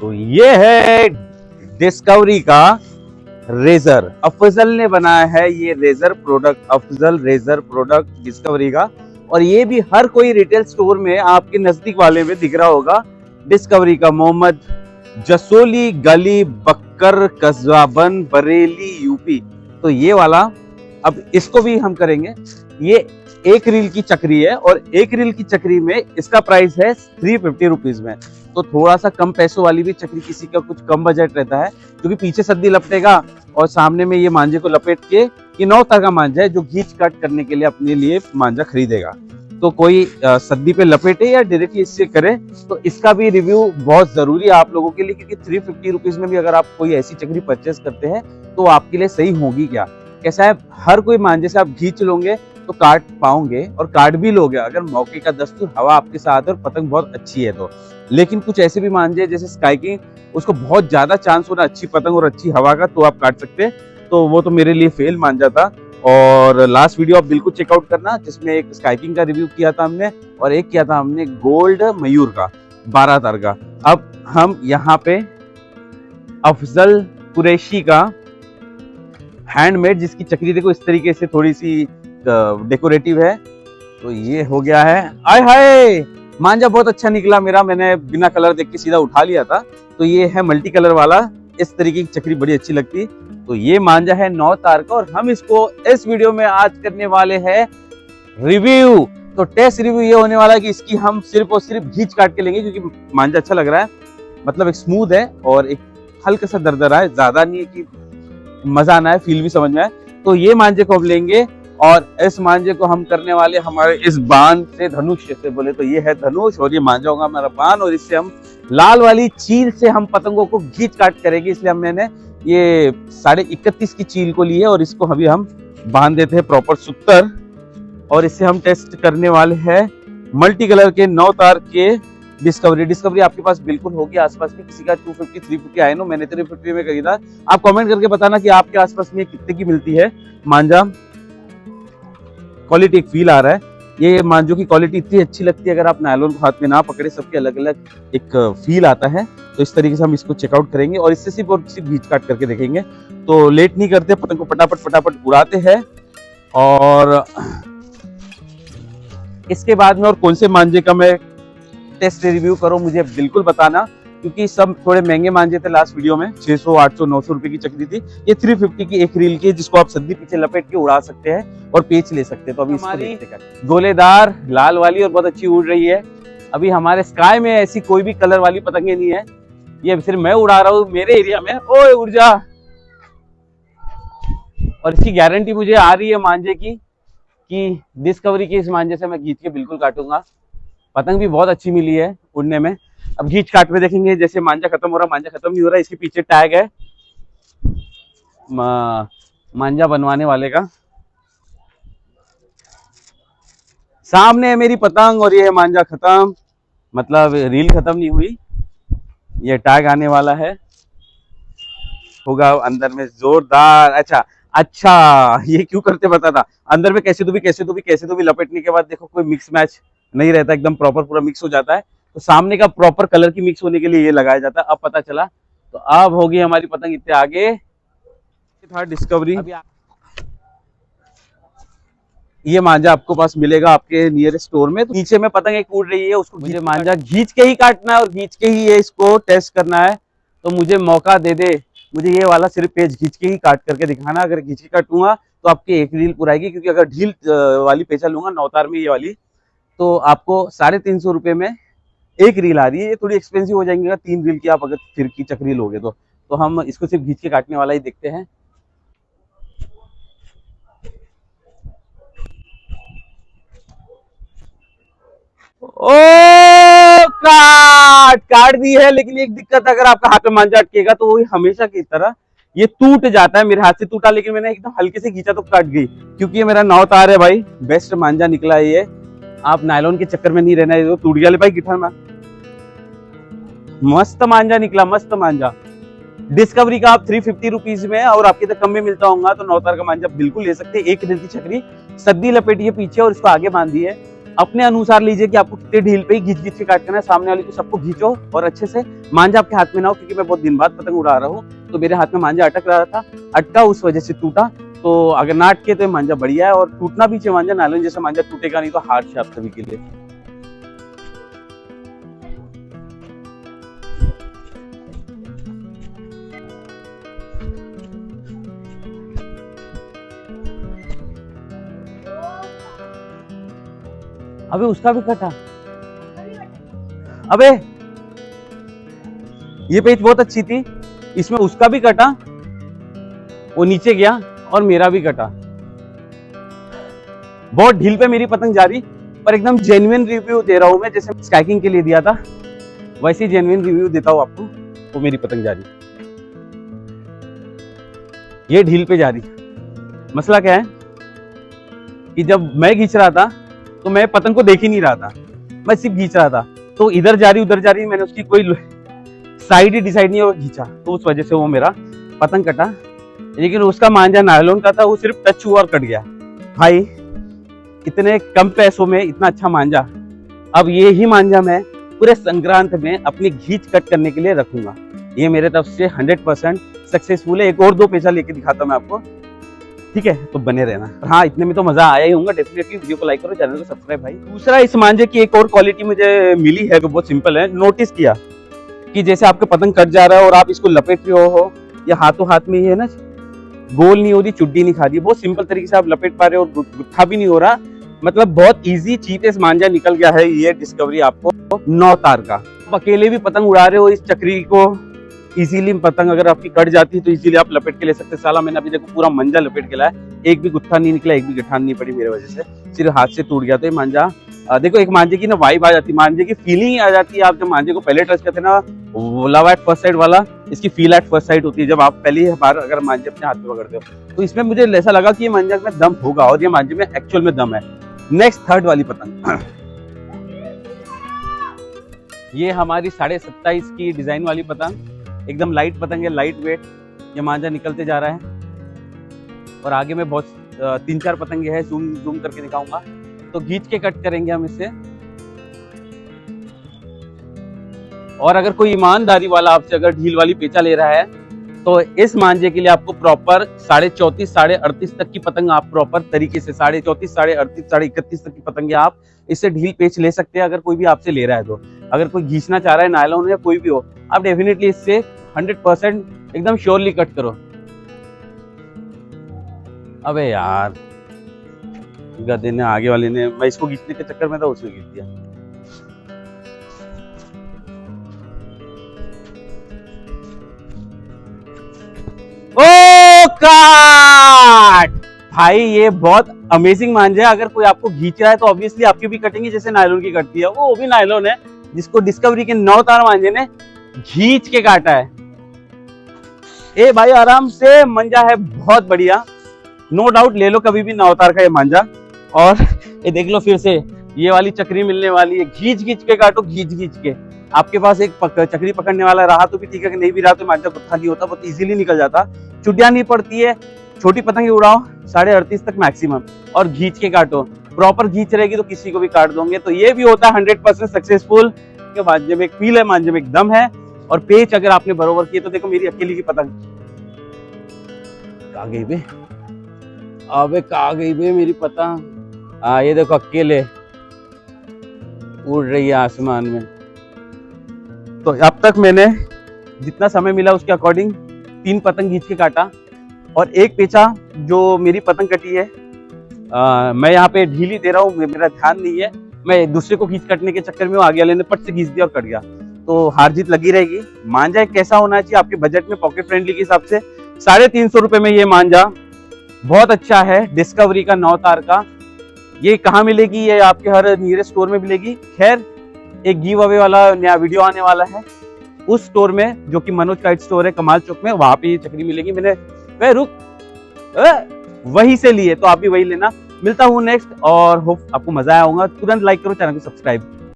तो ये है डिस्कवरी का रेजर। अफजल ने बनाया है ये razor product, Afzal razor product Discovery का। और ये भी हर कोई रिटेल स्टोर में आपके नजदीक वाले में दिख रहा होगा। डिस्कवरी का, मोहम्मद जसोली गली, बक्कर, कस्बाबन, बरेली, यूपी। तो ये वाला अब इसको भी हम करेंगे। ये एक रील की चक्री है और एक रील की चक्री में इसका प्राइस है 350 रुपीज में। तो थोड़ा सा कम पैसों वाली भी चक्री, किसी का कुछ कम बजट रहता है, क्योंकि पीछे सद्दी लपटेगा और सामने में ये मांझे को लपेट के, ये 9 तरह का मांझा है जो घींच काट करने के लिए अपने लिए मांझा खरीदेगा। तो कोई सद्दी पे लपेटे या डायरेक्टली इससे करे, तो इसका भी रिव्यू बहुत जरूरी है आप लोगों के लिए, क्योंकि 350 रुपीज में भी अगर आप कोई ऐसी चक्री परचेस करते हैं तो आपके लिए सही होगी क्या। कैसा है, हर कोई मांझे से आप घींच लोगे तो काट पाओगे और काट भी लोगे अगर मौके का दस्तूर, हवा आपके साथ है और पतंग बहुत अच्छी है तो। लेकिन कुछ ऐसे भी मांझे जैसे स्काई किंग, उसको बहुत ज्यादा चांस हो रहा अच्छी पतंग और अच्छी हवा का, तो आप काट सकते हैं। तो वो तो मेरे लिए फेल मांझा था। और लास्ट वीडियो आप बिल्कुल चेकआउट करना, जिसमें एक स्काई किंग का रिव्यू किया था हमने और एक किया था हमने गोल्ड मयूर का 12 तार का। अब हम यहाँ पे अफजल कुरैशी का हैंडमेड, जिसकी चक्री देखो इस तरीके से थोड़ी सी डेकोरेटिव है, तो ये हो गया है। आय हाय, मांझा बहुत अच्छा निकला मेरा, मैंने बिना कलर देख के सीधा उठा लिया था। तो ये है मल्टी कलर वाला, इस तरीके की चक्री बड़ी अच्छी लगती। तो ये मांझा है 9 तार का और हम इसको इस वीडियो में आज करने वाले हैं रिव्यू। तो टेस्ट रिव्यू ये होने वाला है कि इसकी हम सिर्फ और सिर्फ घींच काट के लेंगे, क्योंकि मांझा अच्छा लग रहा है, मतलब एक स्मूथ है और एक हल्का सा दरदरा है, ज्यादा नहीं है कि मजा आना है, फील भी समझ में आए। तो ये मांझे को हम लेंगे और इस मांझे को हम करने वाले हमारे इस बाण से, धनुष से बोले तो ये है धनुष, और ये मांझा होगा हमारा बाण, और इससे हम लाल वाली चील से हम पतंगों को घींच काट करेंगे। इसलिए मैंने ये 31.5 की चील को ली है और इसको अभी हम बांध देते हैं प्रॉपर सूत्र। और इससे हम टेस्ट करने वाले हैं मल्टी कलर के 9 तार के डिस्कवरी आपके पास बिल्कुल होगी आसपास में, किसी का 250 350 आए नो, मैंने 350 में खरीदा। आप कमेंट करके बताना कि आपके आसपास में कितने की मिलती है मांझा। क्वालिटी एक फील आ रहा है, ये मांझों की क्वालिटी इतनी अच्छी लगती है, अगर आप नायलॉन को हाथ में ना पकड़े, सबके अलग अलग एक फील आता है। तो इस तरीके से हम इसको चेकआउट करेंगे और इससे सिर्फ और सिर्फ घींच काट करके देखेंगे। तो लेट नहीं करते, पतंग को फटाफट उड़ाते हैं। और इसके बाद में और कौन से मांझे का मैं टेस्ट रिव्यू करो मुझे बिल्कुल बताना, क्योंकि सब थोड़े महंगे मांझे थे लास्ट वीडियो में, 600 800 900 रुपए की चक्री थी। ये 350 की एक रील की, जिसको आप सद्दी पीछे लपेट के उड़ा सकते हैं और पेच ले सकते हैं। तो अभी इसको देखते हैं। गोलेदार लाल वाली और बहुत अच्छी उड़ रही है। अभी हमारे स्काई में ऐसी कोई भी कलर वाली पतंगे नहीं है, ये सिर्फ मैं उड़ा रहा हूँ मेरे एरिया में। ओए उड़ जा। और इसकी गारंटी मुझे आ रही है मांझे की, कि डिस्कवरी के इस मांझे से मैं घींच के बिल्कुल काटूंगा। पतंग भी बहुत अच्छी मिली है उड़ने में। अब घींच काट में देखेंगे, जैसे मांझा खत्म हो रहा, मांझा खत्म नहीं हो रहा, इसके पीछे टैग है मांझा बनवाने वाले का। सामने है मेरी पतंग और ये है मांझा खत्म, मतलब रील खत्म नहीं हुई, ये टैग आने वाला है, होगा अंदर में जोरदार। अच्छा ये क्यों करते पता था, अंदर में कैसे तो भी लपेटने के बाद देखो कोई मिक्स मैच नहीं रहता, एकदम प्रॉपर पूरा मिक्स हो जाता है। तो सामने का प्रॉपर कलर की मिक्स होने के लिए ये लगाया जाता है। अब पता चला, तो अब होगी हमारी पतंग इतने आगे। था डिस्कवरी, ये मांझा आपको पास मिलेगा आपके नियरेस्ट स्टोर में। तो नीचे में पतंग एक उड़ रही है, उसको मुझे मांझा घींच के ही काटना है और घींच के ही ये इसको टेस्ट करना है। तो मुझे मौका दे दे, मुझे ये वाला सिर्फ पेज घींच के ही काट करके दिखाना। अगर घींच के काटूंगा तो आपकी एक रील पुराएगी, क्योंकि अगर ढील वाली पेचा लूंगा 9 तार में ये वाली, तो आपको 350 रुपए में एक रील आ रही है। ये थोड़ी एक्सपेंसिव हो जाएंगे 3 रील की आप अगर फिर की चक्री लोगे तो हम इसको सिर्फ घींच के काटने वाला ही देखते हैं। ओ काट दी है, लेकिन एक दिक्कत, अगर आपका हाथ में मांझा अटकेगा तो वो हमेशा की तरह ये टूट जाता है। मेरे हाथ से टूटा, लेकिन मैंने एकदम हल्के से खींचा तो कट गई, क्योंकि ये मेरा 9 तार है भाई। बेस्ट मांझा निकला है ये, आप नायलॉन के चक्कर में नहीं रहना है। टूट गया ले भाई गिठार में, मस्त मांझा निकला, मस्त मांझा। डिस्कवरी का आप 350 रुपीज में और आपके तक कम में मिलता होगा, तो 9 तार का मांझा बिल्कुल ले सकते हैं। एक रील की चक्री, सद्दी लपेटी है पीछे और इसको आगे बांधी है। अपने अनुसार लीजिए कि आपको कितने ढील पे ही घींच घींच के काटना है। सामने वाले को सबको घींचो और अच्छे से। मांझा आपके हाथ में ना हो, क्योंकि मैं बहुत दिन बाद पतंग उड़ा रहा हूँ तो मेरे हाथ में मांझा अटक रहा था, अटका उस वजह से टूटा। तो अगर ना अटके तो मांझा बढ़िया है, और टूटना भी चाहिए मांझा, नायलॉन जैसे मांझा टूटेगा नहीं तो हार्ड है आप सभी के लिए। अबे उसका भी कटा, अबे ये पेच बहुत अच्छी थी, इसमें उसका भी कटा, वो नीचे गया और मेरा भी कटा। बहुत ढील पे मेरी पतंग जा रही, पर एकदम जेन्युइन रिव्यू दे रहा हूं मैं, जैसे स्काइकिंग के लिए दिया था वैसे ही जेन्युइन रिव्यू देता हूं आपको। वो मेरी पतंग जा रही, ये ढील पे जा रही। मसला क्या है कि जब मैं खींच रहा था तो मैं पतंग को देख ही नहीं रहा था, मैं सिर्फ खींच रहा था, तो इधर जा रही उधर जा रही, मैंने उसकी कोई साइड ही डिसाइड नहीं खींचा, तो उस वजह से वो मेरा पतंग कटा। लेकिन उसका मांझा नायलॉन का था, वो सिर्फ टच हुआ और कट गया। भाई इतने कम पैसों में इतना अच्छा मांझा, अब ये ही मांझा मैं पूरे संक्रांत में अपनी घींच कट करने के लिए रखूंगा। ये मेरे तरफ से 100% सक्सेसफुल है। एक और 2 पैसा लेके दिखाता हूं मैं आपको, ठीक है? तो बने रहना। हाँ, इतने में तो मजा आया ही होगा। डेफिनेटली वीडियो को लाइक करो, चैनल को सब्सक्राइब। भाई दूसरा, इस मांझे की एक और क्वालिटी मुझे मिली है, तो बहुत सिंपल है। नोटिस किया कि जैसे आपके पतंग कट जा रहा है और आप इसको लपेट रहे हो, या हाथों हाथ में ही है ना, गोल नहीं हो रही, चुड्डी नहीं खा रही, बहुत सिंपल तरीके से आप लपेट पा रहे हो और गुत्था भी नहीं हो रहा। मतलब बहुत इजी चीपेस्ट मांझा निकल गया है ये डिस्कवरी आपको 9 तार का। आप अकेले भी पतंग उड़ा रहे हो, इस चक्री को इजीली, पतंग अगर आपकी कट जाती है तो इजीली आप लपेट के ले सकते हैं। साला मैंने अभी देखो पूरा मंजा लपेट के लाया, एक भी गुत्था नहीं निकला, एक भी गठान नहीं पड़ी मेरे वजह से, सिर्फ हाथ से टूट गया। तो ये मांझा देखो, एक मांझे की ना वाइब आ जाती है, मांझे की फीलिंग आ जाती है। आप जब मांझे को पहले टच करते हैं ना, लव एट फर्स्ट साइड वाला, इसकी फील एट फर्स्ट साइड होती है जब आप पहली बार अगर मांझे अपने हाथ में पकड़ते हो। तो इसमें मुझे ऐसा लगा कि ये मांझे में दम होगा, और ये मांझे में एक्चुअल में दम है। नेक्स्ट थर्ड वाली पतंग, ये हमारी 27.5 की डिजाइन वाली पतंग, एकदम लाइट पतंग है, लाइट वेट। ये मांझा निकलते जा रहा है और आगे में बहुत 3-4 पतंगे हैं, जूम करके दिखाऊंगा। तो घींच के कट करेंगे हम इसे। और अगर कोई ईमानदारी वाला आपसे अगर ढील वाली पेचा ले रहा है तो इस मांझे के लिए आपको प्रॉपर 34.5 साढ़े 38 तक की पतंग आप प्रॉपर तरीके से 34.5 साढ़े 38 साढ़े 31 तक की पतंगे आप इससे ढील पेच ले सकते हैं, अगर कोई भी आपसे ले रहा है तो। अगर कोई घींचना चाह रहा है, नायलॉन या कोई भी हो, आप डेफिनेटली इससे 100% एकदम श्योरली कट करो। अबे यार, गधे ने, आगे वाले ने, मैं इसको खींचने के चक्कर में था, उसने खींच दिया। ओ काट! भाई ये बहुत अमेजिंग मांझा है। अगर कोई आपको खींच रहा है तो ऑब्वियसली आपकी भी कटेंगे, जैसे नायलॉन की कटती है। वो भी नायलॉन है जिसको डिस्कवरी के 9 तार मांझे ने खींच के काटा है। ए भाई आराम से, मंजा है बहुत बढ़िया, नो डाउट ले लो कभी भी 9 तार का ये मांझा। और ये देख लो फिर से ये वाली चक्री मिलने वाली है, घींच घींच के काटो, घींच घींच के। आपके पास एक चक्री पकड़ने वाला रहा तो भी ठीक है, कि नहीं भी रहा तो मांझा गुत्था नहीं होता, बहुत इजीली निकल जाता, चुटिया नहीं पड़ती है। छोटी पतंगे उड़ाओ 38.5 तक मैक्सिमम, और घींच के काटो, प्रॉपर घींच रहेगी तो किसी को भी काट दोगे। तो ये भी होता है 100% सक्सेसफुल। मांझे में एक फील है, मांझे में एक दम है, और पेच अगर आपने बरोबर किए तो देखो मेरी अकेली की पतंग कहाँ गई बे, अबे कहाँ गई बे मेरी पतंग। ये देखो अकेले उड़ रही है आसमान में। तो अब तक मैंने जितना समय मिला उसके अकॉर्डिंग 3 पतंग खींच के काटा, और एक पेचा जो मेरी पतंग कटी है, मैं यहाँ पे ढीली दे रहा हूँ, मेरा ध्यान नहीं है, मैं दूसरे को खींच कटने के चक्कर में आगे वाले ने पट से खींच दिया और कट गया। तो हार जीत लगी रहेगी। मांझा कैसा होना चाहिए आपके बजट में, पॉकेट फ्रेंडली के हिसाब से 350 रुपए में ये मांझा बहुत अच्छा है, डिस्कवरी का 9 तार का। ये कहाँ मिलेगी? ये आपके हर नियरेस्ट स्टोर में मिलेगी। खैर, एक गिव अवे वाला नया वीडियो आने वाला है उस स्टोर में, जो कि मनोज काइट स्टोर है कमाल चौक में, वहां पे ये चक्री मिलेगी। मैंने वही से लिए, तो आप भी वही लेना। मिलता हूँ नेक्स्ट, और होप आपको मजा आया होगा। तुरंत लाइक करो, चैनल को सब्सक्राइब।